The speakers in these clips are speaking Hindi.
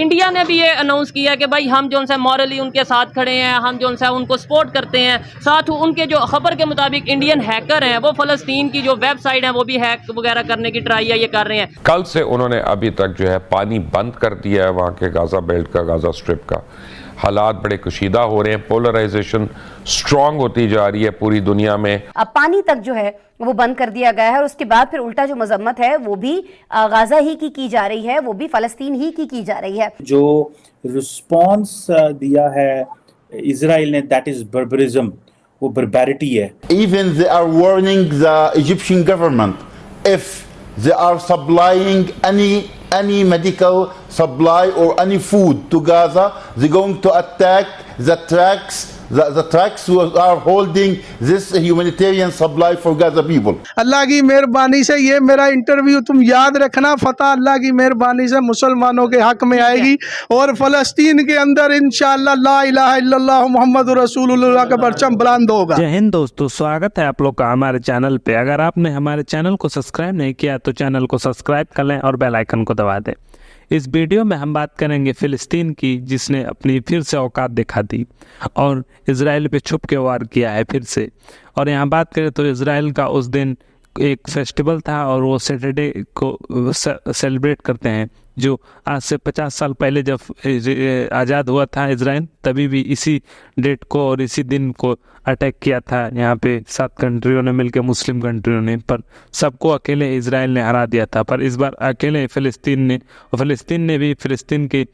इंडिया ने भी ये अनाउंस किया कि भाई हम जो है मॉरली उनके साथ खड़े हैं, हम जो है उनको सपोर्ट करते हैं। साथ उनके जो खबर के मुताबिक इंडियन हैकर हैं वो फ़लस्तीन की जो वेबसाइट है वो भी हैक वगैरह करने की ट्राई ये कर रहे हैं। कल से उन्होंने अभी तक जो है पानी बंद कर दिया है वहाँ के गाज़ा बेल्ट का, गाज़ा स्ट्रिप का। हालात बड़े कशीदा हो रहे हैं, पोलराइजेशन स्ट्रांग होती जा रही है पूरी दुनिया में। अब पानी तक जो है वो बंद कर दिया गया है और उसके बाद फिर उल्टा जो मजम्मत है वो भी गाजा ही की जा रही है, वो भी फ़लस्तीन ही की जा रही है। जो रिस्पॉन्स दिया है इजराइल ने, दैट इज बर्बरिज्म, वो बर्बैरिटी है। Even they are warning the Egyptian government if they are supplying any medical supply or any food to Gaza, they're going to attack the trucks who are holding this humanitarian supply for Gaza people. अल्लाह की मेहरबानी से ये मेरा इंटरव्यू तुम याद रखना, फतह अल्लाह की मेहरबानी से मुसलमानों के हक में आएगी और फ़लस्तीन के अंदर इंशाअल्लाह ला इलाहा इल्लल्लाह मुहम्मदुर रसूलुल्लाह का परचम बुलंद होगा। जय हिंद दोस्तों, स्वागत है आप लोग का हमारे चैनल पे। अगर आपने हमारे चैनल को सब्सक्राइब नहीं किया तो चैनल को सब्सक्राइब कर लें और बेल आइकन को दबा दें। इस वीडियो में हम बात करेंगे फ़िलिस्तीन की, जिसने अपनी फिर से औकात दिखा दी और इजराइल पे छुप के वार किया है फिर से। और यहाँ बात करें तो इजराइल का उस दिन एक फेस्टिवल था और वो सैटरडे को सेलिब्रेट करते हैं, जो आज से 50 साल पहले जब आज़ाद हुआ था इजराइल, तभी भी इसी डेट को और इसी दिन को अटैक किया था यहाँ पे 7 कंट्रियों ने मिलकर, मुस्लिम कंट्रियों ने, पर सबको अकेले इजराइल ने हरा दिया था। पर इस बार अकेले फ़िलिस्तीन ने भी फ़िलिस्तीन के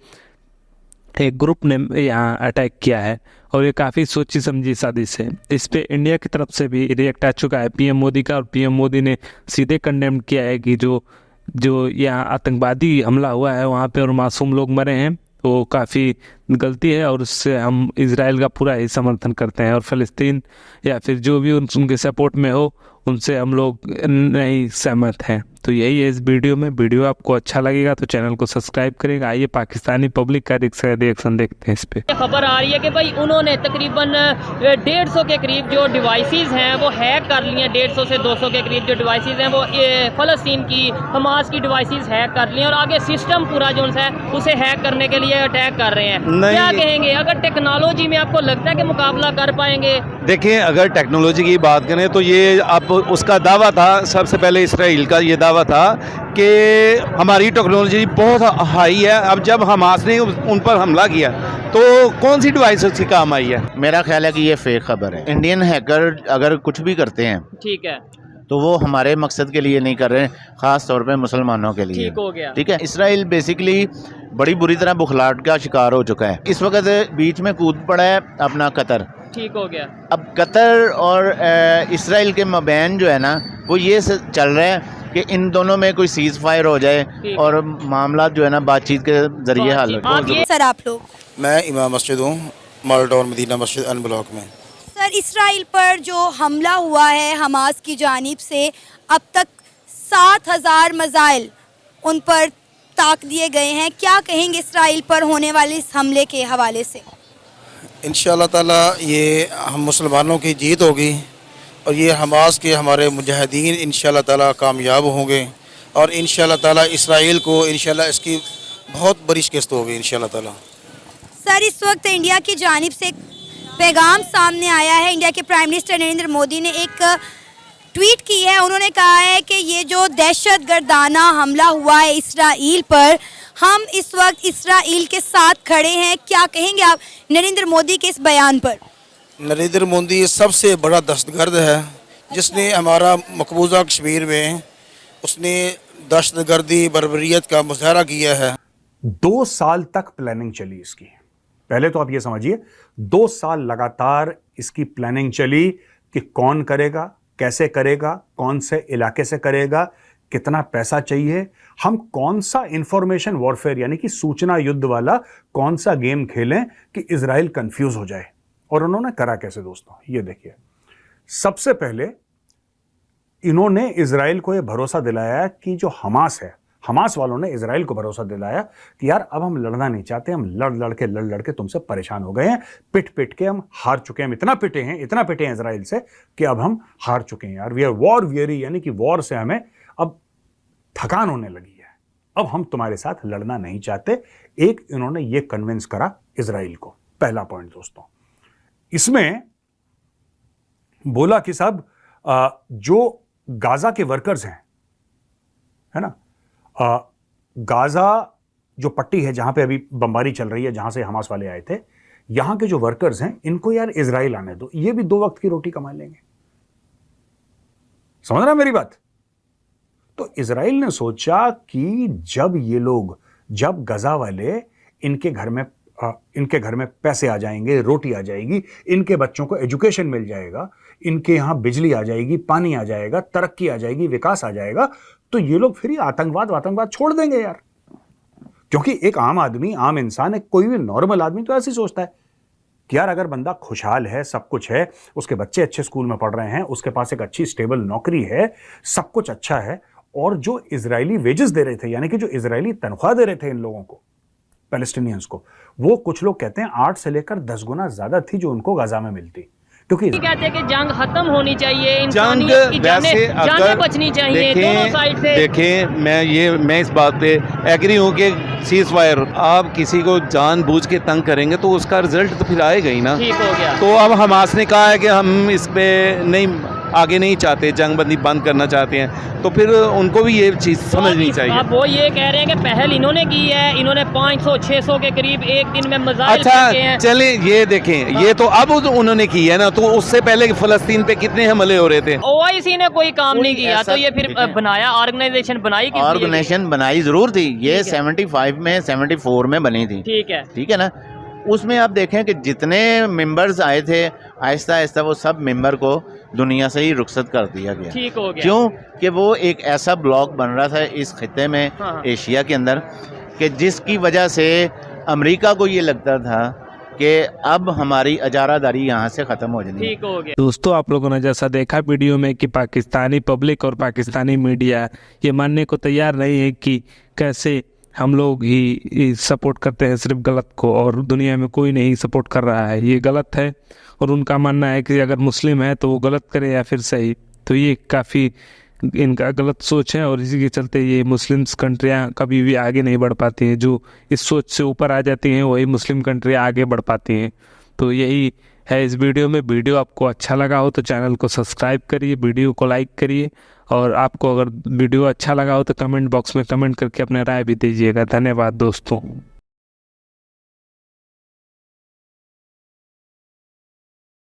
एक ग्रुप ने यहाँ अटैक किया है और ये काफ़ी सोची समझी साजिश है। इस पे इंडिया की तरफ से भी रिएक्ट आ चुका है पीएम मोदी का, और पीएम मोदी ने सीधे कंडेम किया है कि जो यहाँ आतंकवादी हमला हुआ है वहाँ पे और मासूम लोग मरे हैं वो काफ़ी गलती है और उससे हम इजराइल का पूरा ही समर्थन करते हैं। और फ़लस्तीन या फिर जो भी उनके सपोर्ट में हो उनसे हम लोग नहीं सहमत हैं। तो यही है इस वीडियो में। वीडियो आपको अच्छा लगेगा तो चैनल को सब्सक्राइब करेगा। आइए पाकिस्तानी पब्लिक का रिएक्शन देखते हैं इस पे। खबर आ रही है कि भाई उन्होंने तकरीबन 150 के करीब जो डिवाइसेस हैं वो हैक कर लिए हैं। 150 से 200 के करीब जो डिवाइसेस हैं वो फ़लस्तीन की, हमास की डिवाइसेस हैक कर लिए और आगे सिस्टम पूरा जो है उसे हैक करने के लिए अटैक कर रहे हैं। क्या कहेंगे, अगर टेक्नोलॉजी में आपको लगता है कि मुकाबला कर पाएंगे? देखिए, अगर टेक्नोलॉजी की बात करें तो ये अब उसका दावा था, सबसे पहले इसराइल का ये दावा था कि हमारी टेक्नोलॉजी बहुत हाई है। अब जब हमास ने उन पर हमला किया तो कौन सी डिवाइस उसकी काम आई है? मेरा ख्याल है कि ये फेक खबर है। इंडियन हैकर अगर कुछ भी करते हैं, ठीक है, तो वो हमारे मकसद के लिए नहीं कर रहे हैं, ख़ास तौर पे मुसलमानों के लिए। ठीक हो गया। ठीक है, इसराइल बेसिकली बड़ी बुरी तरह बुखलाहट का शिकार हो चुका है। इस वक्त बीच में कूद पड़ा है अपना कतर। ठीक हो गया। अब कतर और इसराइल के मबैन जो है ना वो ये चल रहा है कि इन दोनों में कोई सीज फायर हो जाए और मामला जो है ना बातचीत के जरिए हल हो। सर आप लोग? मैं इमाम मस्जिद हूँ, मॉडल टाउन मदीना मस्जिद अन ब्लॉक में। सर, इसराइल पर जो हमला हुआ है हमास की जानिब से, अब तक 7000 मिसाइल उन पर ताक दिए गए हैं। क्या कहेंगे इसराइल पर होने वाले इस हमले के हवाले से? इंशाअल्लाह ताला ये हम मुसलमानों की जीत होगी और ये हमास के हमारे मुजाहिदीन इंशाअल्लाह ताला कामयाब होंगे और इंशाअल्लाह ताला इसराइल को इंशाअल्लाह इसकी बहुत बड़ी शिकस्त होगी इंशाअल्लाह ताला। सर, इस वक्त इंडिया की जानिब से पैगाम सामने आया है। इंडिया के प्राइम मिनिस्टर नरेंद्र मोदी ने एक ट्वीट की है। उन्होंने कहा है कि ये जो दहशतगर्दाना हमला हुआ है इसराइल पर, हम इस वक्त इसराइल के साथ खड़े हैं। क्या कहेंगे आप नरेंद्र मोदी के इस बयान पर? नरेंद्र मोदी सबसे बड़ा दहशतगर्द है जिसने हमारा मकबूजा कश्मीर में उसने दहशतगर्दी बर्बरियत का मुजाहरा किया है। 2 साल तक प्लानिंग चली इसकी। पहले तो आप ये समझिए 2 साल लगातार इसकी प्लानिंग चली कि कौन करेगा, कैसे करेगा, कौन से इलाके से करेगा, कितना पैसा चाहिए, हम कौन सा इंफॉर्मेशन वॉरफेयर यानी कि सूचना युद्ध वाला कौन सा गेम खेलें कि इजराइल कंफ्यूज हो जाए। और उन्होंने करा कैसे दोस्तों, ये देखिए। सबसे पहले इन्होंने इजराइल को यह भरोसा दिलाया कि जो हमास है, हमास वालों ने इजराइल को भरोसा दिलाया कि यार अब हम लड़ना नहीं चाहते, हम लड़ लड़ के तुमसे परेशान हो गए हैं, पिट के हम हार चुके हैं, हम इतना पिटे हैं इजराइल से कि अब हम हार चुके हैं यार। वी आर वॉर वियरी, यानी कि वॉर से हमें अब थकान होने लगी है, अब हम तुम्हारे साथ लड़ना नहीं चाहते। एक इन्होंने ये कन्विंस करा इजराइल को। पहला पॉइंट दोस्तों, इसमें बोला कि साहब जो गाजा के वर्कर्स हैं, है ना, गाजा जो पट्टी है जहां पे अभी बमबारी चल रही है, जहां से हमास वाले आए थे, यहां के जो वर्कर्स हैं इनको यार इजराइल आने दो, ये भी 2 वक्त की रोटी कमा लेंगे। समझ रहा मेरी बात? तो इजराइल ने सोचा कि जब गाजा वाले इनके घर में पैसे आ जाएंगे, रोटी आ जाएगी, इनके बच्चों को एजुकेशन मिल जाएगा, इनके यहां बिजली आ जाएगी, पानी आ जाएगा, तरक्की आ जाएगी, विकास आ जाएगा, तो ये लोग फिर आतंकवाद छोड़ देंगे यार। क्योंकि एक आम आदमी, आम इंसान, एक कोई भी नॉर्मल आदमी तो ऐसे सोचता है कि यार अगर बंदा खुशहाल है, सब कुछ है, उसके बच्चे अच्छे स्कूल में पढ़ रहे हैं, उसके पास एक अच्छी स्टेबल नौकरी है, सब कुछ अच्छा है, और जो इजरायली वेजेस दे रहे थे, यानी कि जो इजरायली तनख्वाह दे रहे थे इन लोगों को, पैलेस्टीनियंस को, वो कुछ लोग कहते हैं 8 से लेकर 10 गुना ज्यादा थी जो उनको गाजा में मिलती। क्योंकि कहते हैं कि जंग खत्म होनी चाहिए, इंसानियत की जानें बचनी चाहिए दोनों साइड से। देखें, मैं इस बात पे एग्री हूँ कि सीज फायर, आप किसी को जानबूझ के तंग करेंगे तो उसका रिजल्ट तो फिर आएगा ही ना। ठीक हो गया। तो अब हमास ने कहा है कि हम इस पे आगे नहीं चाहते, जंगबंदी बंद करना चाहते हैं, तो फिर उनको भी ये चीज़ समझनी चाहिए। अब वो ये कह रहे हैं कि पहल इन्होंने की है, इन्होंने 500-600 के करीब एक दिन में मिसाइल फेंके हैं। चले ये देखें, ये तो अब उन्होंने की है ना, तो उससे पहले फ़लस्तीन पे कितने हमले हो रहे थे। ओआईसी ने कोई काम नहीं किया, तो ये फिर बनाया, ऑर्गेनाइजेशन बनाई, ऑर्गेनाइजेशन बनाई जरूर थी, ये 75 में 74 में बनी थी। ठीक है ना। उसमें आप देखें कि जितने मेंबर्स आए थे, आहिस्ता आहिस्ता वो सब मेंबर को दुनिया से ही रुखसत कर दिया गया। ठीक हो गया। क्यों कि वो एक ऐसा ब्लॉक बन रहा था इस खित्ते में, एशिया के अंदर, कि जिसकी वजह से अमेरिका को ये लगता था कि अब हमारी अजारादारी यहाँ से ख़त्म हो जाएगी। ठीक हो गया। दोस्तों, आप लोगों ने जैसा देखा वीडियो में कि पाकिस्तानी पब्लिक और पाकिस्तानी मीडिया ये मानने को तैयार नहीं है कि कैसे हम लोग ही सपोर्ट करते हैं सिर्फ गलत को, और दुनिया में कोई नहीं सपोर्ट कर रहा है, ये गलत है। और उनका मानना है कि अगर मुस्लिम है तो वो गलत करे या फिर सही, तो ये काफ़ी इनका गलत सोच है, और इसी के चलते ये मुस्लिम्स कंट्रियाँ कभी भी आगे नहीं बढ़ पाती हैं। जो इस सोच से ऊपर आ जाती हैं वही मुस्लिम कंट्रियाँ आगे बढ़ पाती हैं। तो यही है इस वीडियो में। वीडियो आपको अच्छा लगा हो तो चैनल को सब्सक्राइब करिए, वीडियो को लाइक करिए, और आपको अगर वीडियो अच्छा लगा हो तो कमेंट बॉक्स में कमेंट करके अपने राय भी दीजिएगा। धन्यवाद दोस्तों।